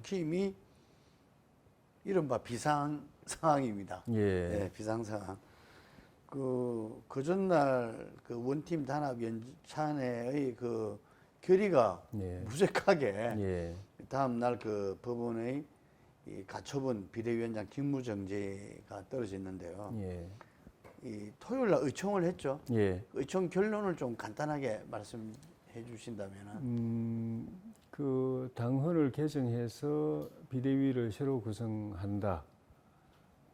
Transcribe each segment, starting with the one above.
국힘이 이른바 비상 상황입니다. 예. 네, 비상 상황. 그 전날 그 원팀 단합 연찬회의 그 결의가 예. 무색하게 예. 다음 날 그 법원의 이 가처분 비대위원장 직무정지가 떨어졌는데요. 예. 이 토요일 날 의총을 했죠. 예. 의총 결론을 좀 간단하게 말씀해 주신다면은. 그 당헌을 개정해서 비대위를 새로 구성한다.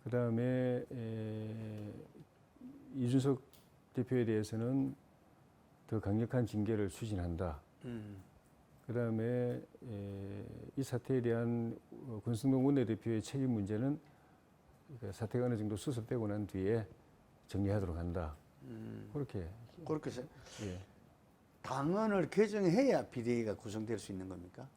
그 다음에 이준석 대표에 대해서는 더 강력한 징계를 추진한다. 그 다음에 이 사태에 대한 권성동 원내대표의 책임 문제는 사태가 어느 정도 수습되고 난 뒤에 정리하도록 한다. 그렇게. 예. 당헌을 개정해야 비대위가 구성될 수 있는 겁니까?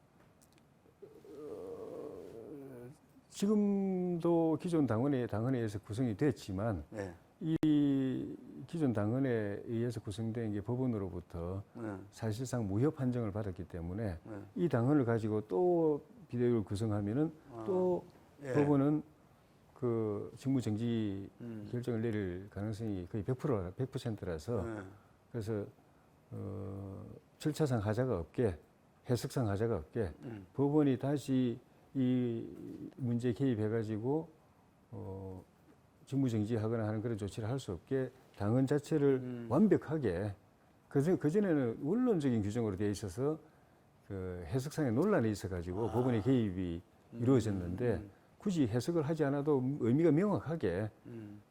지금도 기존 당헌에 의해서 구성이 됐지만 네. 이 기존 당헌에 의해서 구성된 게 법원으로부터 사실상 무효 판정을 받았기 때문에 이 당헌을 가지고 또 비대위를 구성하면은 또 예. 법원은 그 직무정지 결정을 내릴 가능성이 거의 100%라서 그래서 절차상 하자가 없게 해석상 하자가 없게 법원이 다시 이 문제에 개입해가지고 직무정지하거나 하는 그런 조치를 할 수 없게 당헌 자체를 완벽하게 그전에는 원론적인 규정으로 되어 있어서 그 해석상의 논란이 있어가지고 법원의 개입이 이루어졌는데 굳이 해석을 하지 않아도 의미가 명확하게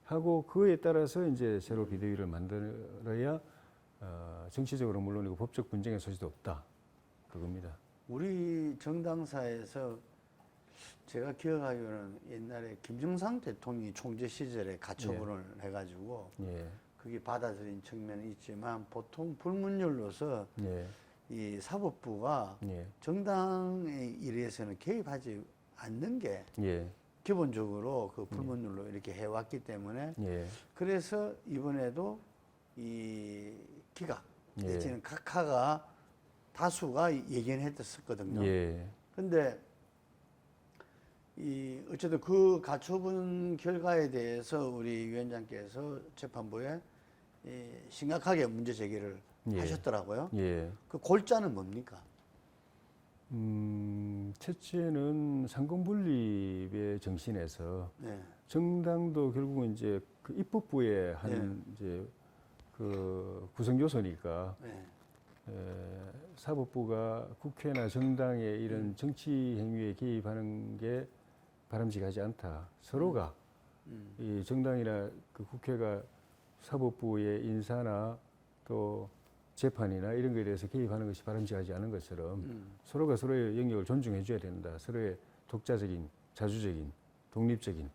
하고 그에 따라서 이제 새로 비대위를 만들어야 정치적으로 물론이고 법적 분쟁의 소지도 없다. 그겁니다. 우리 정당사에서 제가 기억하기로는 옛날에 김정상 대통령이 총재 시절에 가처분을 해가지고 예. 그게 받아들인 측면은 있지만 보통 불문율로서 예. 이 사법부가 예. 정당의 일에서는 개입하지 않는 게 예. 기본적으로 그 불문율로 이렇게 해왔기 때문에 예. 그래서 이번에도 이 기각 예. 내지는 각하가 다수가 예견했었거든요. 예. 근데 이 어쨌든 그 가처분 결과에 대해서 우리 위원장께서 재판부에 심각하게 문제 제기를 예. 하셨더라고요. 예. 그 골자는 뭡니까? 첫째는 상권분립의 정신에서 네. 정당도 결국은 이제 그 입법부의 한 이제 그 구성 요소니까 네. 사법부가 국회나 정당의 이런 정치 행위에 개입하는 게 바람직하지 않다. 서로가 이 정당이나 그 국회가 사법부의 인사나 또 재판이나 이런 것에 대해서 개입하는 것이 바람직하지 않은 것처럼 서로가 서로의 영역을 존중해 줘야 된다. 서로의 독자적인, 자주적인, 독립적인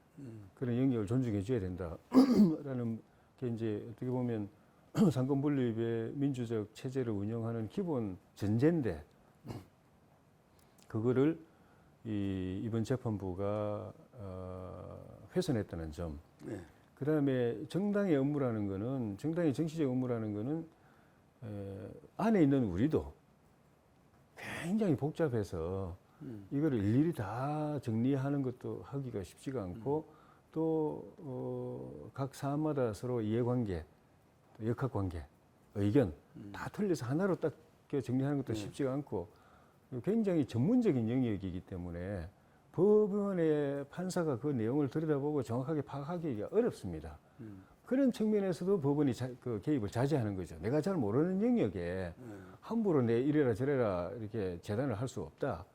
그런 영역을 존중해 줘야 된다라는 게 이제 어떻게 보면 상권분립의 민주적 체제를 운영하는 기본 전제인데 그거를 이번 재판부가 훼손했다는 점. 네. 그 다음에 정당의 업무라는 거는 정당의 정치적 업무라는 거는 안에 있는 우리도 굉장히 복잡해서 이거를 일일이 다 정리하는 것도 하기가 쉽지가 않고 또 각 사안마다 서로 이해관계, 또 역학관계, 의견 다 틀려서 하나로 딱 정리하는 것도 쉽지가 않고 굉장히 전문적인 영역이기 때문에 법원의 판사가 그 내용을 들여다보고 정확하게 파악하기가 어렵습니다. 그런 측면에서도 법원이 그 개입을 자제하는 거죠. 내가 잘 모르는 영역에 함부로 내 이래라 저래라 이렇게 재단을 할 수 없다.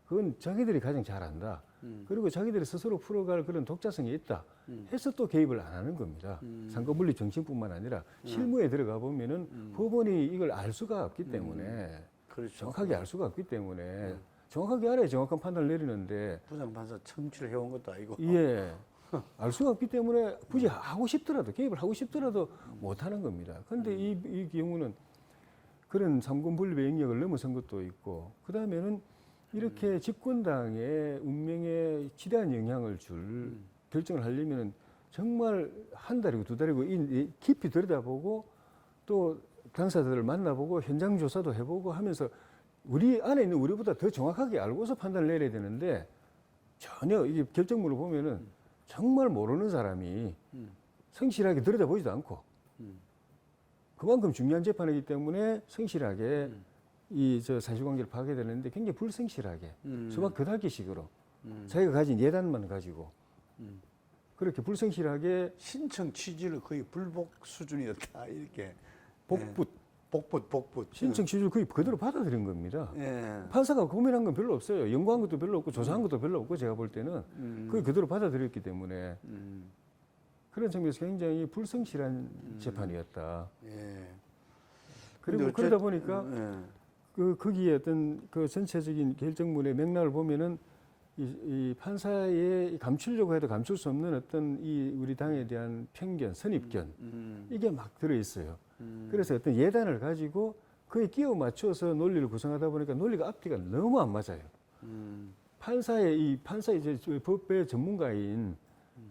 그건 자기들이 가장 잘 안다. 그리고 자기들이 스스로 풀어갈 그런 독자성이 있다. 해서 또 개입을 안 하는 겁니다. 상권분립 정신뿐만 아니라 실무에 들어가 보면은 법원이 이걸 알 수가 없기 때문에 그렇죠. 정확하게 알 수가 없기 때문에 정확하게 알아야 정확한 판단을 내리는데 부장판사 청취를 해온 것도 아니고. 예. 알 수가 없기 때문에 굳이 하고 싶더라도 개입을 하고 싶더라도 못 하는 겁니다. 그런데 이 경우는 그런 삼권분립의 영역을 넘어선 것도 있고 그 다음에는 이렇게 집권당의 운명에 지대한 영향을 줄 결정을 하려면 정말 한 달이고 두 달이고 깊이 들여다보고 또 당사자들을 만나보고 현장 조사도 해보고 하면서 우리 안에 있는 우리보다 더 정확하게 알고서 판단을 내려야 되는데 전혀 이게 결정문을 보면은 정말 모르는 사람이 성실하게 들여다보지도 않고 그만큼 중요한 재판이기 때문에 성실하게 이 저 사실관계를 파악해야 되는데 굉장히 불성실하게 수박 겉핥기식으로 자기가 가진 예단만 가지고 그렇게 불성실하게 신청 취지를 거의 불복 수준이었다 이렇게. 복붙 복붙. 신청 취지를 거의 그대로 받아들인 겁니다. 예. 판사가 고민한 건 별로 없어요. 연구한 것도 별로 없고 조사한 것도 별로 없고 제가 볼 때는 거의 그대로 받아들였기 때문에 그런 측면에서 굉장히 불성실한 재판이었다. 예. 그리고 근데 그러다 보니까 예. 그 거기에 어떤 그 전체적인 결정문의 맥락을 보면은 이 판사의 감추려고 해도 감출 수 없는 어떤 이 우리 당에 대한 편견, 선입견 이게 막 들어 있어요. 그래서 어떤 예단을 가지고 그에 끼워 맞춰서 논리를 구성하다 보니까 논리가 앞뒤가 너무 안 맞아요. 판사의 이제 법의 전문가인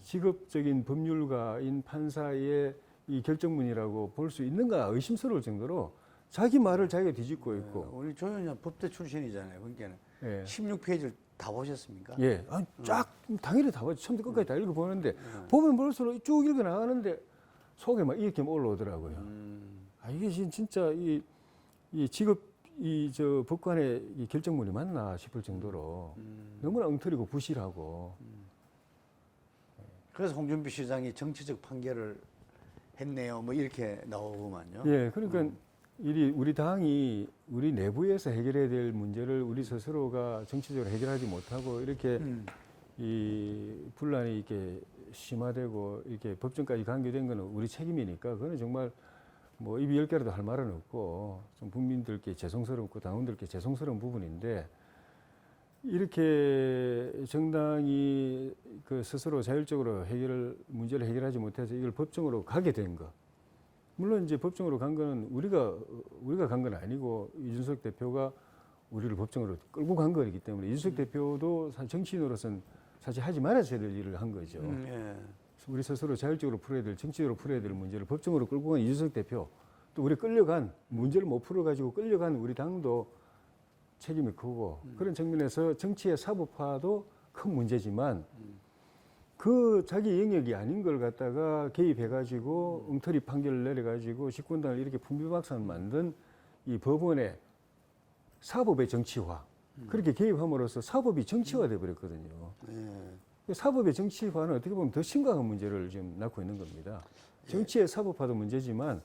직업적인 법률가인 판사의 이 결정문이라고 볼 수 있는가 의심스러울 정도로 자기 말을 자기가 뒤집고 있고. 우리 조 의원 법대 출신이잖아요. 그러니까 예. 16페이지를 다 보셨습니까? 예. 쫙 당일에 다 봤죠. 처음부터 끝까지 다 읽어보는데 보면 볼수록 쭉 읽어 나가는데 속에 막 이렇게 올라오더라고요. 이게 진짜 이 직업 저 법관의 이 결정문이 맞나 싶을 정도로 너무나 엉터리고 부실하고. 그래서 홍준표 시장이 정치적 판결을 했네요. 뭐 이렇게 나오고만요. 예. 그러니까 우리 당이 우리 내부에서 해결해야 될 문제를 우리 스스로가 정치적으로 해결하지 못하고 이렇게 이 분란이 이렇게 심화되고 이렇게 법정까지 간교된 거는 우리 책임이니까 그거는 정말 뭐 입이 10개라도 할 말은 없고 좀 국민들께 죄송스럽고 당원들께 죄송스러운 부분인데 이렇게 정당이 그 스스로 자율적으로 문제를 해결하지 못해서 이걸 법정으로 가게 된 거. 물론 이제 법정으로 간 거는 우리가 간 건 아니고 이준석 대표가 우리를 법정으로 끌고 간 거이기 때문에 이준석 대표도 정치인으로서는 사실 하지 말아야 될 일을 한 거죠. 예. 우리 스스로 자율적으로 풀어야 될, 정치적으로 풀어야 될 문제를 법정으로 끌고 간 이준석 대표, 또 우리 끌려간, 문제를 못 풀어가지고 끌려간 우리 당도 책임이 크고 그런 측면에서 정치의 사법화도 큰 문제지만 그 자기 영역이 아닌 걸 갖다가 개입해가지고 엉터리 판결을 내려가지고 집권당을 이렇게 풍비박산 만든 이 법원의 사법의 정치화 그렇게 개입함으로써 사법이 정치화돼 버렸거든요. 예. 사법의 정치화는 어떻게 보면 더 심각한 문제를 지금 낳고 있는 겁니다. 정치의 사법화도 문제지만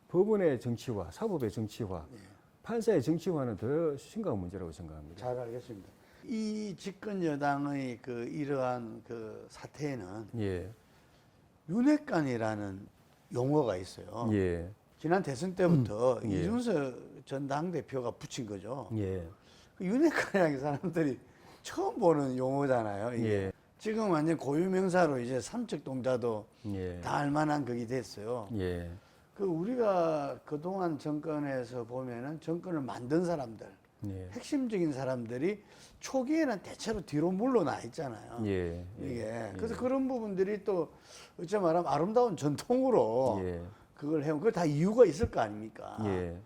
법원의 정치화, 사법의 정치화, 판사의 정치화는 더 심각한 문제라고 생각합니다. 잘 알겠습니다. 이 집권 여당의 그 이러한 그 사태에는 예, 윤핵관이라는 용어가 있어요. 예, 지난 대선 때부터 예. 이준석 전 당대표가 붙인 거죠. 예, 그 윤핵관이라는 사람들이 처음 보는 용어잖아요. 이게. 예, 지금 완전 고유명사로 이제 삼척 동자도 예, 다 알만한 그게 됐어요. 예, 그 우리가 그동안 정권에서 보면은 정권을 만든 사람들, 예, 핵심적인 사람들이 초기에는 대체로 뒤로 물러나 있잖아요. 예, 이게. 그래서 그런 부분들이 또 어찌 말하면 아름다운 전통으로 예, 그걸 해온, 그거 다 이유가 있을 거 아닙니까? 예,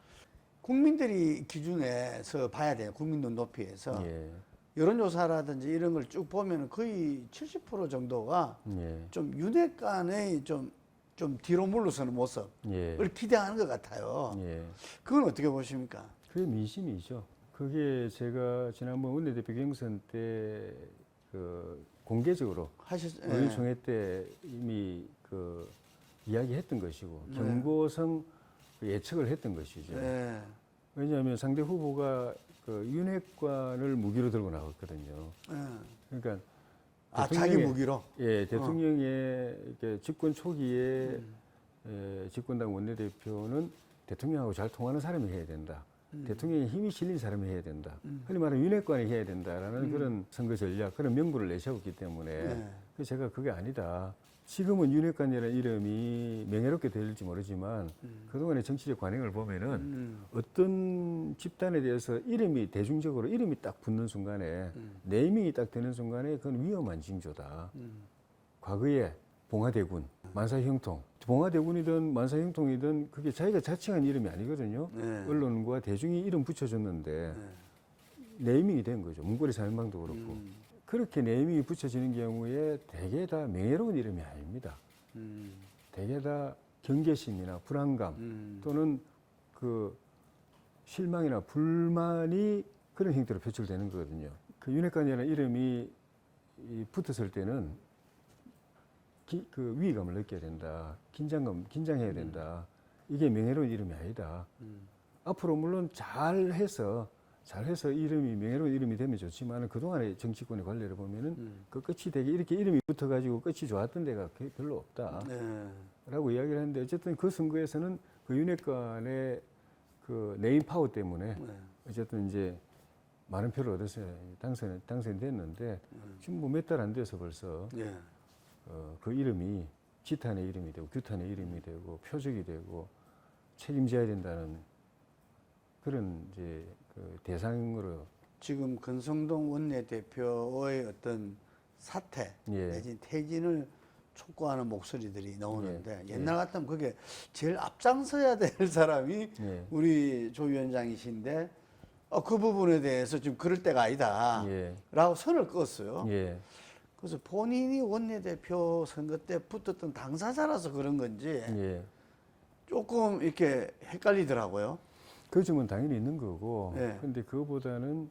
국민들이 기준에서 봐야 돼요. 국민 눈높이에서. 예, 여론조사라든지 이런 걸 쭉 보면 거의 70% 정도가 예, 좀 윤핵관의 좀 뒤로 물러서는 모습을 예, 기대하는 것 같아요. 예. 그건 어떻게 보십니까? 그게 민심이죠. 그게 제가 지난번 원내대표 경선 때 그 공개적으로 의총회 때 이미 그 이야기했던 것이고 경고성 예측을 했던 것이죠. 네. 왜냐하면 상대 후보가 그 윤핵관을 무기로 들고 나왔거든요. 네. 그러니까 자기 무기로? 예, 대통령의 이렇게 집권 초기에 집권당 원내대표는 대통령하고 잘 통하는 사람이 해야 된다. 대통령에 힘이 실린 사람이 해야 된다. 흔히 말하는 윤핵관이 해야 된다라는 그런 선거 전략, 그런 명분을 내세웠기 때문에 그래서 제가 그게 아니다. 지금은 윤핵관이라는 이름이 명예롭게 될지 모르지만 그동안의 정치적 관행을 보면은 어떤 집단에 대해서 이름이 대중적으로 이름이 딱 붙는 순간에 네이밍이 딱 되는 순간에 그건 위험한 징조다. 과거에 봉화대군, 만사형통. 봉화대군이든 만사형통이든 그게 자기가 자칭한 이름이 아니거든요. 네. 언론과 대중이 이름 붙여줬는데 네. 네이밍이 된 거죠. 문고리 살인방도 그렇고. 그렇게 네이밍이 붙여지는 경우에 대개 다 명예로운 이름이 아닙니다. 대개 다 경계심이나 불안감 또는 그 실망이나 불만이 그런 형태로 표출되는 거거든요. 그 윤핵관이라는 이름이 붙었을 때는 그 위기감을 느껴야 된다. 긴장해야 된다. 이게 명예로운 이름이 아니다. 앞으로 물론 잘해서 이름이 명예로운 이름이 되면 좋지만 그동안의 정치권의 관례를 보면은 그 끝이 되게 이렇게 이름이 붙어가지고 끝이 좋았던 데가 별로 없다. 네. 라고 이야기를 하는데 어쨌든 그 선거에서는 그 윤핵관의 그 네임 파워 때문에 네. 어쨌든 이제 많은 표를 얻어서 당선됐는데 지금 뭐 몇 달 안 돼서 벌써 네. 그 이름이 지탄의 이름이 되고 규탄의 이름이 되고 표적이 되고 책임져야 된다는 그런 이제 그 대상으로 지금 권성동 원내대표의 어떤 사퇴 예. 내지 퇴진을 촉구하는 목소리들이 나오는데 예. 옛날 같으면 그게 제일 앞장서야 될 사람이 예. 우리 조 위원장이신데 그 부분에 대해서 지금 그럴 때가 아니다 예. 라고 선을 그었어요. 예. 그래서 본인이 원내대표 선거 때 붙었던 당사자라서 그런 건지 예. 조금 이렇게 헷갈리더라고요. 그 점은 당연히 있는 거고 예. 근데 그거보다는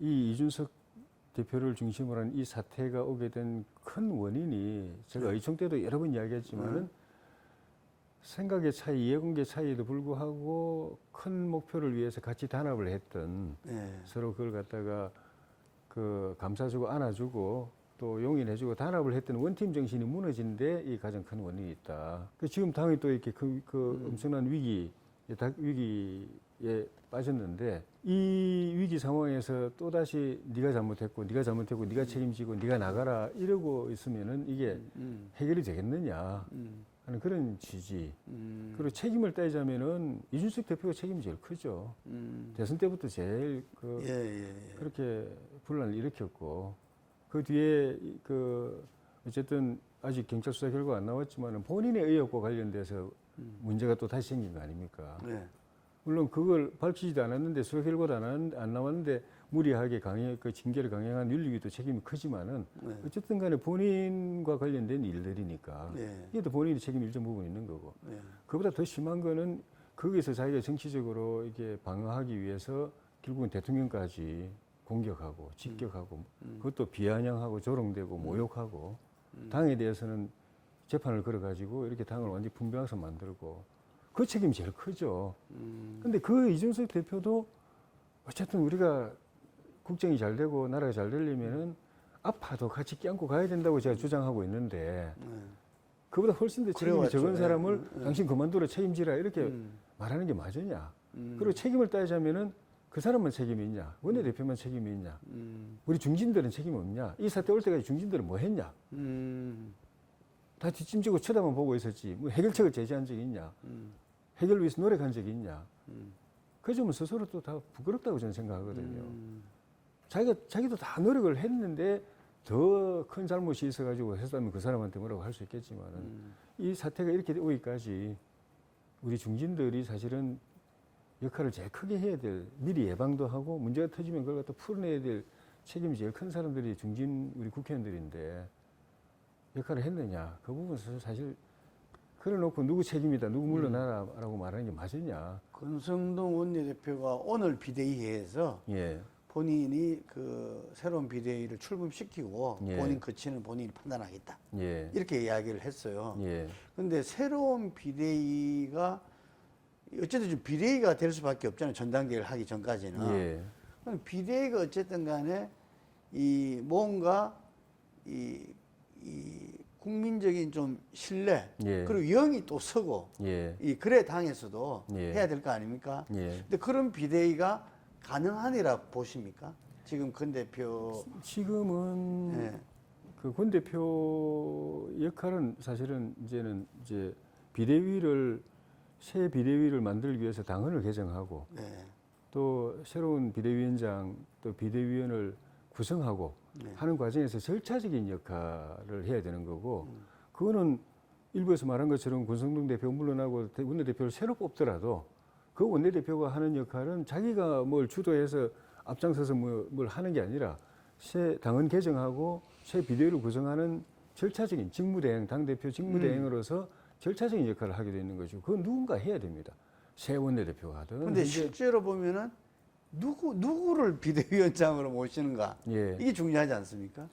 이 이준석 대표를 중심으로 한 이 사태가 오게 된 큰 원인이 제가 의총 때도 여러 번 이야기했지만은 생각의 차이, 이해관계 차이에도 불구하고 큰 목표를 위해서 같이 단합을 했던 네. 서로 그걸 갖다가 그 감싸주고 안아주고 또 용인해주고 단합을 했던 원팀 정신이 무너진 데 이 가장 큰 원인이 있다. 그 지금 당이 또 이렇게 그 엄청난 위기에 빠졌는데 이 위기 상황에서 또다시 네가 잘못했고 네가 책임지고 네가 나가라 이러고 있으면은 이게 해결이 되겠느냐 하는 그런 취지. 그리고 책임을 따지자면은 이준석 대표가 책임이 제일 크죠. 대선 때부터 제일 그렇게 분란을 일으켰고 그 뒤에 그 어쨌든 아직 경찰 수사 결과가 안 나왔지만은 본인의 의혹과 관련돼서 문제가 또 다시 생긴 거 아닙니까? 네. 물론 그걸 밝히지도 않았는데 수사 결과도 안 나왔는데 무리하게 그 징계를 강행한 윤리위도 책임이 크지만은 네. 어쨌든 간에 본인과 관련된 일들이니까 네. 이게 또 본인이 책임 일정 부분 있는 거고 네. 그보다 더 심한 거는 거기서 자기가 정치적으로 이렇게 방어하기 위해서 결국은 대통령까지 공격하고 직격하고 그것도 비아냥하고 조롱되고 모욕하고 당에 대해서는 재판을 걸어가지고 이렇게 당을 완전히 분배해서 만들고 그 책임이 제일 크죠. 근데 그 이준석 대표도 어쨌든 우리가 국정이 잘 되고 나라가 잘 되려면은 아파도 같이 껴안고 가야 된다고 제가 주장하고 있는데 그보다 훨씬 더 책임이 그래왔죠. 적은 사람을 당신 그만두라 책임지라 이렇게 말하는 게 맞으냐. 그리고 책임을 따지자면은 그 사람만 책임이 있냐. 원내대표만 책임이 있냐. 우리 중진들은 책임 없냐. 이 사태 올 때까지 중진들은 뭐 했냐. 다 뒷짐지고 쳐다만 보고 있었지. 뭐 해결책을 제시한 적이 있냐. 해결을 위해서 노력한 적이 있냐. 그 점은 스스로 또 다 부끄럽다고 저는 생각하거든요. 자기도 다 노력을 했는데 더 큰 잘못이 있어가지고 했다면 그 사람한테 뭐라고 할 수 있겠지만은 이 사태가 이렇게 오기까지 우리 중진들이 사실은 역할을 제일 크게 해야 될, 미리 예방도 하고 문제가 터지면 그걸 갖다 풀어내야 될 책임이 제일 큰 사람들이 중진 우리 국회의원들인데 역할을 했느냐. 그 부분은 사실 그래놓고 누구 책임이다, 누구 물러나라라고 말하는 게 맞으냐. 권성동 원내대표가 오늘 비대위에서 예. 본인이 그 새로운 비대위를 출범시키고 예. 본인 거치는 본인이 판단하겠다. 예. 이렇게 이야기를 했어요. 예. 그런데 새로운 비대위가 어쨌든 좀 비대위가 될 수밖에 없잖아요. 전당대회를 하기 전까지는. 예. 그럼 비대위가 어쨌든 간에 이 뭔가 이 국민적인 좀 신뢰 예. 그리고 영이 또 서고 예. 이 그래 당에서도 예. 해야 될 거 아닙니까? 예. 근데 그런 비대위가 가능하니라 보십니까? 지금 권 대표 지금은 예. 그 권 대표 역할은 사실은 이제는 이제 새 비대위를 만들기 위해서 당헌을 개정하고 네. 또 새로운 비대위원장 또 비대위원을 구성하고 네. 하는 과정에서 절차적인 역할을 해야 되는 거고 그거는 일부에서 말한 것처럼 권성동 대표 물러나고 원내대표를 새로 뽑더라도 그 원내대표가 하는 역할은 자기가 뭘 주도해서 앞장서서 뭘 하는 게 아니라 새 당헌 개정하고 새 비대위를 구성하는 절차적인 직무대행, 당대표 직무대행으로서 절차적인 역할을 하게 되는 거죠. 그건 누군가 해야 됩니다. 새 원내대표가 하든. 근데 실제로 보면은 누구를 비대위원장으로 모시는가 예. 이게 중요하지 않습니까?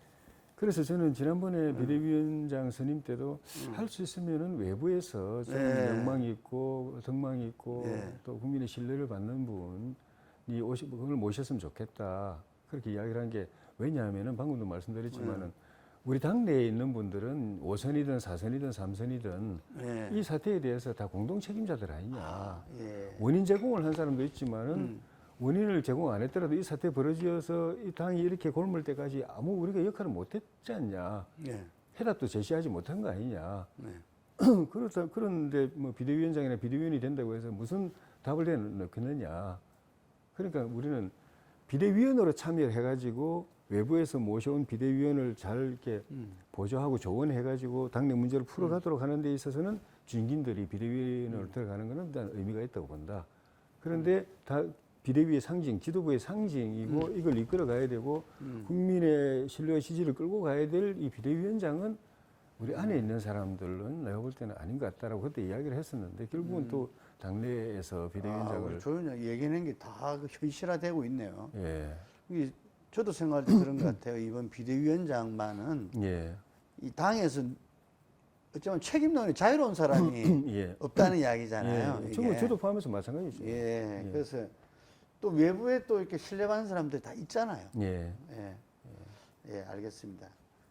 그래서 저는 지난번에 비대위원장 선임 때도 할 수 있으면은 외부에서 좀 네. 명망이 있고 덕망이 있고 네. 또 국민의 신뢰를 받는 분이 그걸 모셨으면 좋겠다. 그렇게 이야기를 한 게 왜냐하면은 방금도 말씀드렸지만은 우리 당내에 있는 분들은 5선이든 4선이든 3선이든 네. 이 사태에 대해서 다 공동 책임자들 아니냐. 예. 원인 제공을 한 사람도 있지만은 원인을 제공 안 했더라도 이 사태 벌어지어서 이 당이 이렇게 골물 때까지 아무 우리가 역할을 못 했지 않냐. 네. 해답도 제시하지 못한 거 아니냐. 네. 그런데 뭐 비대위원장이나 비대위원이 된다고 해서 무슨 답을 내놓겠느냐. 그러니까 우리는 비대위원으로 참여를 해가지고 외부에서 모셔온 비대위원을 잘 이렇게 보조하고 조언해가지고 당내 문제를 풀어가도록 하는 데 있어서는 중진들이 비대위원으로 들어가는 것은 일단 의미가 있다고 본다. 그런데 다 비대위의 상징, 지도부의 상징이고 이걸 이끌어 가야 되고 국민의 신뢰와 지지를 끌고 가야 될 이 비대위원장은 우리 안에 있는 사람들은 내가 볼 때는 아닌 것 같다라고 그때 이야기를 했었는데 결국은 또 당내에서 비대위원장을 조윤영 얘기하는 게 다 현실화되고 있네요. 예, 이게 저도 생각할 때 그런 것 같아요. 이번 비대위원장만은 예, 이 당에서 어쩌면 책임론이 자유로운 사람이 예. 없다는 이야기잖아요. 예. 이게. 저도 포함해서 마찬가지죠. 예. 그래서 또 외부에 또 이렇게 신뢰받는 사람들이 다 있잖아요. 예, 예. 예, 알겠습니다.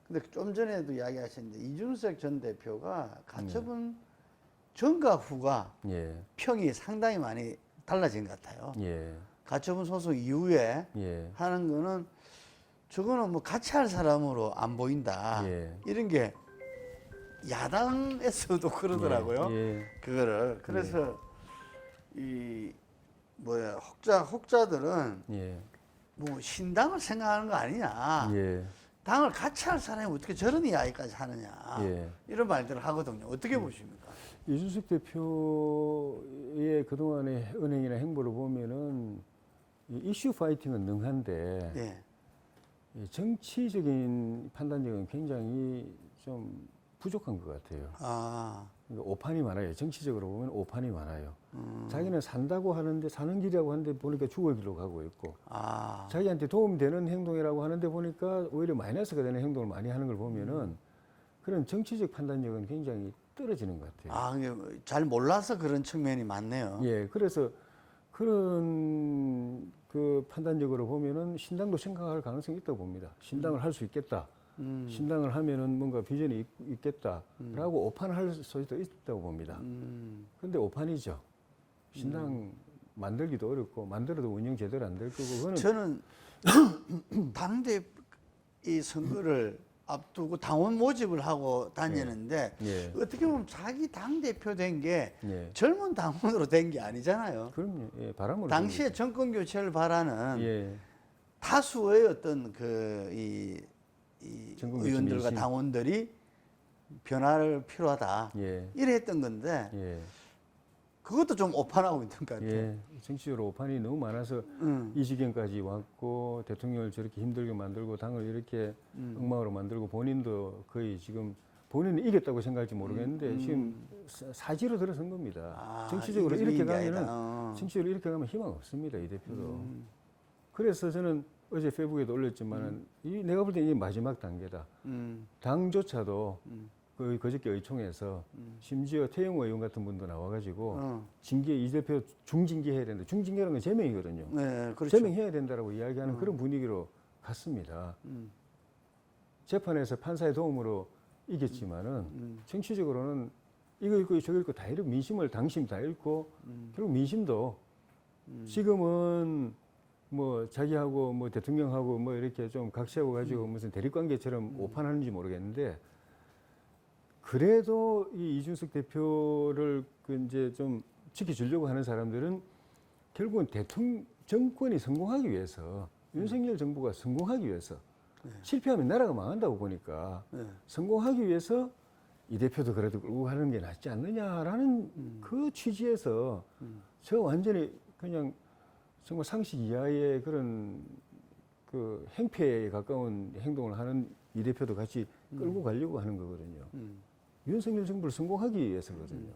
근데 좀 전에도 이야기하셨는데 이준석 전 대표가 가처분 전과 후가 예, 평이 상당히 많이 달라진 것 같아요. 예, 가처분 소송 이후에 예, 하는 거는 저거는 뭐 같이 할 사람으로 안 보인다. 예. 이런 게 야당에서도 그러더라고요. 예, 그거를. 그래서 이 뭐야 혹자들은 예, 뭐 신당을 생각하는 거 아니냐. 예, 당을 같이 할 사람이 어떻게 저런 이야기까지 하느냐. 예. 이런 말들을 하거든요. 어떻게 보십니까? 이준석 대표의 그동안의 은행이나 행보를 보면은 이 이슈 파이팅은 능한데 예. 이 정치적인 판단력은 굉장히 좀 부족한 것 같아요. 아, 그러니까 오판이 많아요. 정치적으로 보면 오판이 많아요. 자기는 산다고 하는데 사는 길이라고 하는데 보니까 죽을 길로 가고 있고 아, 자기한테 도움되는 행동이라고 하는데 보니까 오히려 마이너스가 되는 행동을 많이 하는 걸 보면은 그런 정치적 판단력은 굉장히 떨어지는 것 같아요. 아, 이게 잘 몰라서 그런 측면이 많네요. 예, 그래서 그런 그 판단력으로 보면은 신당도 생각할 가능성이 있다고 봅니다. 신당을 할 수 있겠다. 신당을 하면은 뭔가 비전이 있겠다라고 오판할 수도 있다고 봅니다. 그런데 오판이죠. 신당 만들기도 어렵고 만들어도 운영 제대로 안 될 거고 그거는 저는 당대 이 선거를 앞두고 당원 모집을 하고 다니는데 예. 어떻게 보면 자기 당 대표 된 게 예. 젊은 당원으로 된 게 아니잖아요. 그럼요. 예, 바람으로 당시에 정권 교체를 바라는 예. 다수의 어떤 이 정권 교체 의원들과 민심. 당원들이 변화를 필요하다. 예. 이래 했던 건데 예. 그것도 좀 오판하고 있는 것 같아요. 예. 정치적으로 오판이 너무 많아서 이 지경까지 왔고 대통령을 저렇게 힘들게 만들고 당을 이렇게 엉망으로 만들고 본인도 거의 지금 본인은 이겼다고 생각할지 모르겠는데 지금 사지로 들어선 겁니다. 아, 정치적으로 이게 이렇게 이게 가면은 아니다. 정치적으로 이렇게 가면 희망 없습니다. 이 대표도. 그래서 저는 어제 페이북에도 올렸지만은 이 내가 볼 때 이게 마지막 단계다. 당조차도 그 그저께 의총에서 심지어 태영호 의원 같은 분도 나와가지고 징계 이 대표 중징계해야 된다. 중징계라는 건 제명이거든요. 네, 그렇죠. 제명해야 된다라고 이야기하는 그런 분위기로 갔습니다. 재판에서 판사의 도움으로 이겼지만은 정치적으로는 이거 읽고 저거 읽고 다 잃고 민심을 당심 다 잃고 결국 민심도 지금은 뭐 자기하고 뭐 대통령하고 뭐 이렇게 좀 각시하고 가지고 무슨 대립관계처럼 오판하는지 모르겠는데 그래도 이 이준석 대표를 그 이제 좀 지켜주려고 하는 사람들은 결국은 정권이 성공하기 위해서 윤석열 정부가 성공하기 위해서 네. 실패하면 나라가 망한다고 보니까 네. 성공하기 위해서 이 대표도 그래도 끌고 가는 게 낫지 않느냐라는 그 취지에서 저 완전히 그냥 정말 상식 이하의 그런 그 행패에 가까운 행동을 하는 이 대표도 같이 끌고 가려고 하는 거거든요. 윤석열 정부를 성공하기 위해서거든요.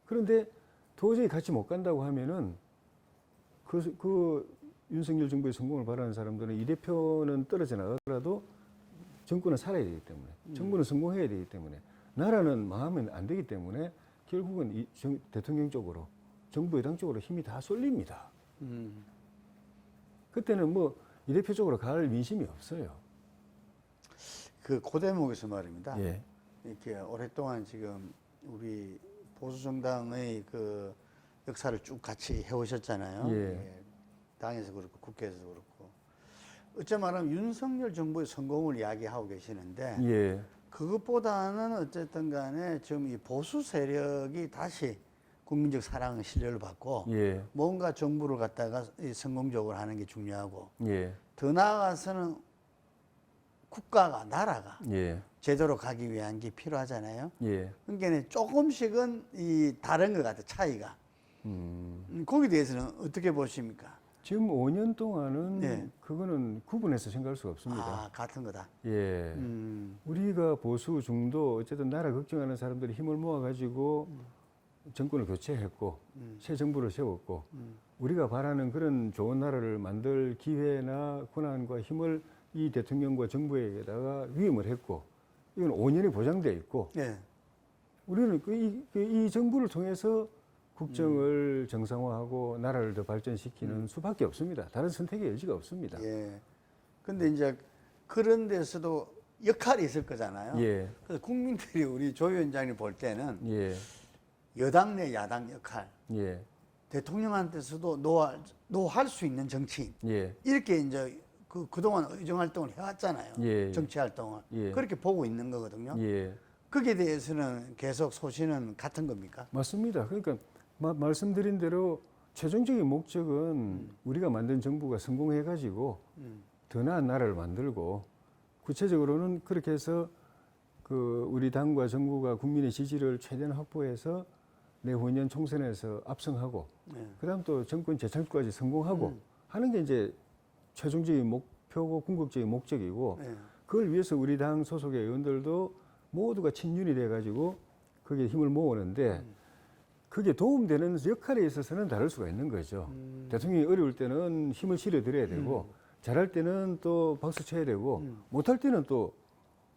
그런데 도저히 같이 못 간다고 하면은 그 윤석열 정부의 성공을 바라는 사람들은 이 대표는 떨어져 나가더라도 정권은 살아야 되기 때문에 정부는 성공해야 되기 때문에 나라는 망하면 안 되기 때문에 결국은 대통령 쪽으로 정부 여당 쪽으로 힘이 다 쏠립니다. 그때는 뭐 이 대표 쪽으로 갈 민심이 없어요. 그 고대목에서 말입니다. 예. 이렇게 오랫동안 지금 우리 보수 정당의 그 역사를 쭉 같이 해오셨잖아요. 예. 당에서 그렇고 국회에서 그렇고 어째 말하면 윤석열 정부의 성공을 이야기하고 계시는데 예. 그것보다는 어쨌든 간에 지금 이 보수 세력이 다시 국민적 사랑을 신뢰를 받고 예. 뭔가 정부를 갖다가 성공적으로 하는 게 중요하고 예. 더 나아가서는 국가가 나라가 예. 제대로 가기 위한 게 필요하잖아요. 예. 그러니까 조금씩은 이 다른 것 같아 차이가. 거기에 대해서는 어떻게 보십니까? 지금 5년 동안은 네. 그거는 구분해서 생각할 수가 없습니다. 아 같은 거다. 예. 우리가 보수 중도 어쨌든 나라 걱정하는 사람들이 힘을 모아가지고 정권을 교체했고 새 정부를 세웠고 우리가 바라는 그런 좋은 나라를 만들 기회나 권한과 힘을 이 대통령과 정부에다가 위임을 했고 이건 5년이 보장돼 있고 네. 우리는 이 정부를 통해서 국정을 정상화하고 나라를 더 발전시키는 수밖에 없습니다. 다른 선택의 여지가 없습니다. 예. 근데 이제 그런 데서도 역할이 있을 거잖아요. 예. 그래서 국민들이 우리 조 위원장님 볼 때는 예. 여당 내 야당 역할, 예. 대통령한테서도 노할 수 있는 정치인 예. 이렇게 이제 그동안 의정 활동을 해왔잖아요. 예. 정치 활동을 예. 그렇게 보고 있는 거거든요. 예. 거기에 대해서는 계속 소신은 같은 겁니까? 맞습니다. 그러니까 말씀드린 대로 최종적인 목적은 우리가 만든 정부가 성공해가지고 더 나은 나라를 만들고 구체적으로는 그렇게 해서 그 우리 당과 정부가 국민의 지지를 최대한 확보해서 내후년 총선에서 압승하고 네. 그다음 또 정권 재창출까지 성공하고 하는 게 이제 최종적인 목표고 궁극적인 목적이고 네. 그걸 위해서 우리 당 소속의 의원들도 모두가 친윤이 돼가지고 거기에 힘을 모으는데 그게 도움되는 역할에 있어서는 다를 수가 있는 거죠. 대통령이 어려울 때는 힘을 실어드려야 되고 잘할 때는 또 박수 쳐야 되고 못할 때는 또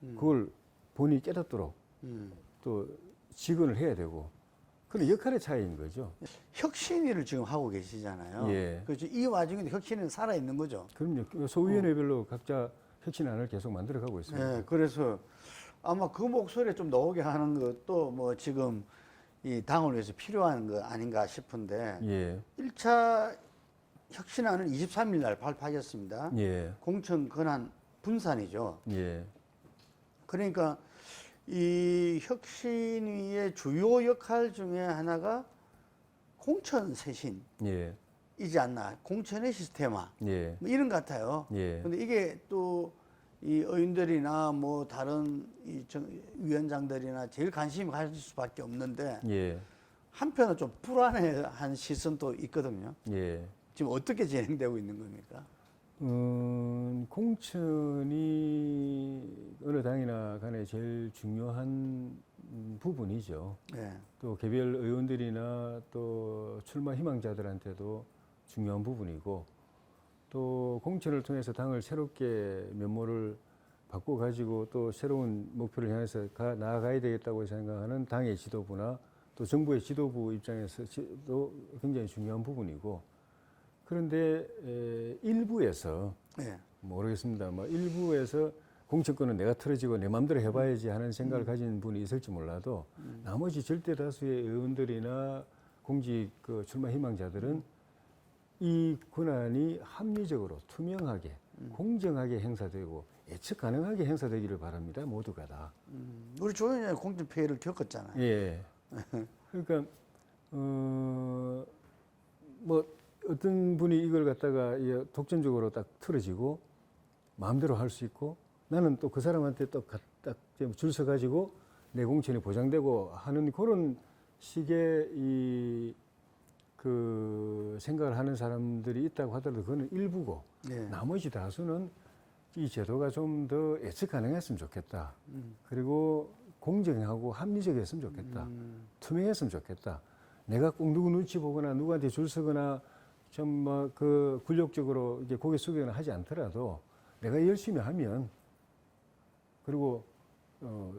그걸 본인이 깨닫도록 또 직언을 해야 되고 그런 역할의 차이인 거죠. 혁신위를 지금 하고 계시잖아요. 예. 그렇죠. 이 와중에도 혁신은 살아 있는 거죠. 그럼요. 소위원회별로 각자 혁신안을 계속 만들어가고 있습니다. 예. 그래서 아마 그 목소리에 좀 나오게 하는 것도 뭐 지금 이 당을 위해서 필요한 거 아닌가 싶은데 예. 1차 혁신안은 23일 날 발표하겠습니다. 예. 공천 권한 분산이죠. 예. 그러니까 이 혁신위의 주요 역할 중에 하나가 공천 쇄신이지 예. 않나. 공천의 시스템화. 예. 뭐 이런 것 같아요. 예. 근데 이게 또 이 의원들이나 뭐 다른 위원장들이나 제일 관심이 가질 수밖에 없는데 예. 한편은 좀 불안해한 시선도 있거든요. 예. 지금 어떻게 진행되고 있는 겁니까? 공천이 어느 당이나 간에 제일 중요한 부분이죠. 네. 또 개별 의원들이나 또 출마 희망자들한테도 중요한 부분이고 또 공천을 통해서 당을 새롭게 면모를 바꿔가지고 또 새로운 목표를 향해서 나아가야 되겠다고 생각하는 당의 지도부나 또 정부의 지도부 입장에서도 굉장히 중요한 부분이고 그런데 일부에서 네. 모르겠습니다. 뭐 일부에서 공천권은 내가 틀어지고 내 마음대로 해봐야지 하는 생각을 가진 분이 있을지 몰라도 나머지 절대 다수의 의원들이나 공직 그 출마 희망자들은 이 권한이 합리적으로 투명하게 공정하게 행사되고 예측 가능하게 행사되기를 바랍니다. 모두가 다. 우리 조 의원이 공천 피해를 겪었잖아요. 예. 그러니까 뭐 어떤 분이 이걸 갖다가 독점적으로 딱 틀어지고 마음대로 할 수 있고 나는 또 그 사람한테 또 딱 줄 서 가지고 내 공천이 보장되고 하는 그런 식의 그 생각을 하는 사람들이 있다고 하더라도 그거는 일부고 네. 나머지 다수는 이 제도가 좀 더 예측 가능했으면 좋겠다. 그리고 공정하고 합리적이었으면 좋겠다. 투명했으면 좋겠다. 내가 꼭 누구 눈치 보거나 누구한테 줄 서거나 좀 뭐 그 굴욕적으로 이제 고개 숙이거나 하지 않더라도 내가 열심히 하면 그리고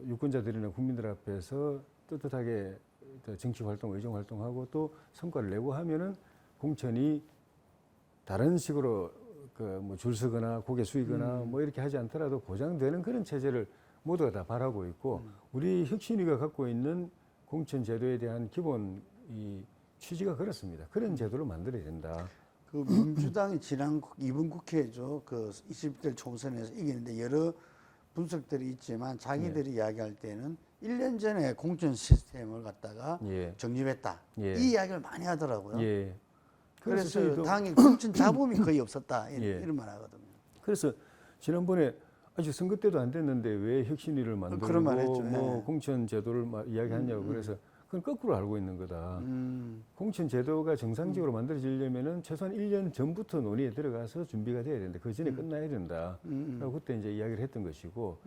유권자들이나 국민들 앞에서 떳떳하게 정치 활동, 의정 활동하고 또 성과를 내고 하면은 공천이 다른 식으로 그 뭐 줄 서거나 고개 숙이거나 뭐 이렇게 하지 않더라도 보장되는 그런 체제를 모두가 다 바라고 있고 우리 혁신위가 갖고 있는 공천 제도에 대한 기본 이 취지가 그렇습니다. 그런 제도를 만들어야 된다. 그 민주당이 지난 이번 국회죠. 그 20대 총선에서 이기는데 여러 분석들이 있지만 자기들이 이야기할 때는 1년 전에 공천 시스템을 갖다가 예. 정립했다. 예. 이 이야기를 많이 하더라고요. 예. 그래서 저희도 당이 공천 잡음이 거의 없었다. 예. 이런 말 하거든요. 그래서 지난번에 아직 선거 때도 안 됐는데 왜 혁신위를 만들고 그런 말 했죠. 뭐 예. 공천 제도를 이야기하냐고 그래서 그건 거꾸로 알고 있는 거다. 공천 제도가 정상적으로 만들어지려면은 최소한 1년 전부터 논의에 들어가서 준비가 돼야 된다. 그 전에 끝나야 된다. 라고 그때 이제 이야기를 했던 것이고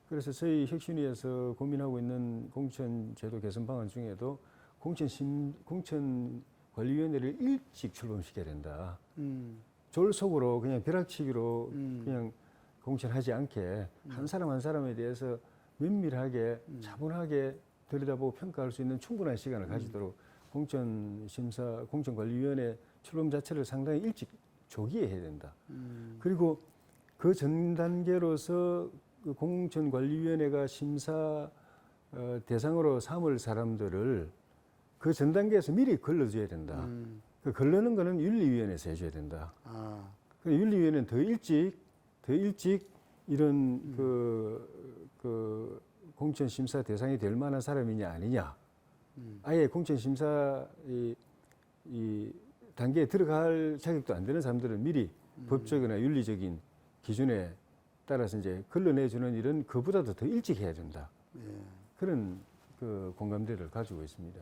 그래서 저희 혁신위에서 고민하고 있는 공천 제도 개선 방안 중에도 공천관리위원회를 일찍 출범시켜야 된다. 졸속으로 그냥 벼락치기로 그냥 공천하지 않게 한 사람 한 사람에 대해서 면밀하게 차분하게 들여다보고 평가할 수 있는 충분한 시간을 가지도록 공천관리위원회 출범 자체를 상당히 일찍 조기에 해야 된다. 그리고 그 전 단계로서 그 공천관리위원회가 심사 대상으로 삼을 사람들을 그 전 단계에서 미리 걸러줘야 된다. 그 걸르는 거는 윤리위원회에서 해줘야 된다. 아, 그 윤리위원회는 더 일찍 이런 그 공천 심사 대상이 될 만한 사람이냐 아니냐. 아예 공천 심사 이 단계에 들어갈 자격도 안 되는 사람들은 미리 법적이나 윤리적인 기준에 따라서 이제 걸러내주는 일은 그보다도 더 일찍 해야 된다. 예. 그런 그 공감대를 가지고 있습니다.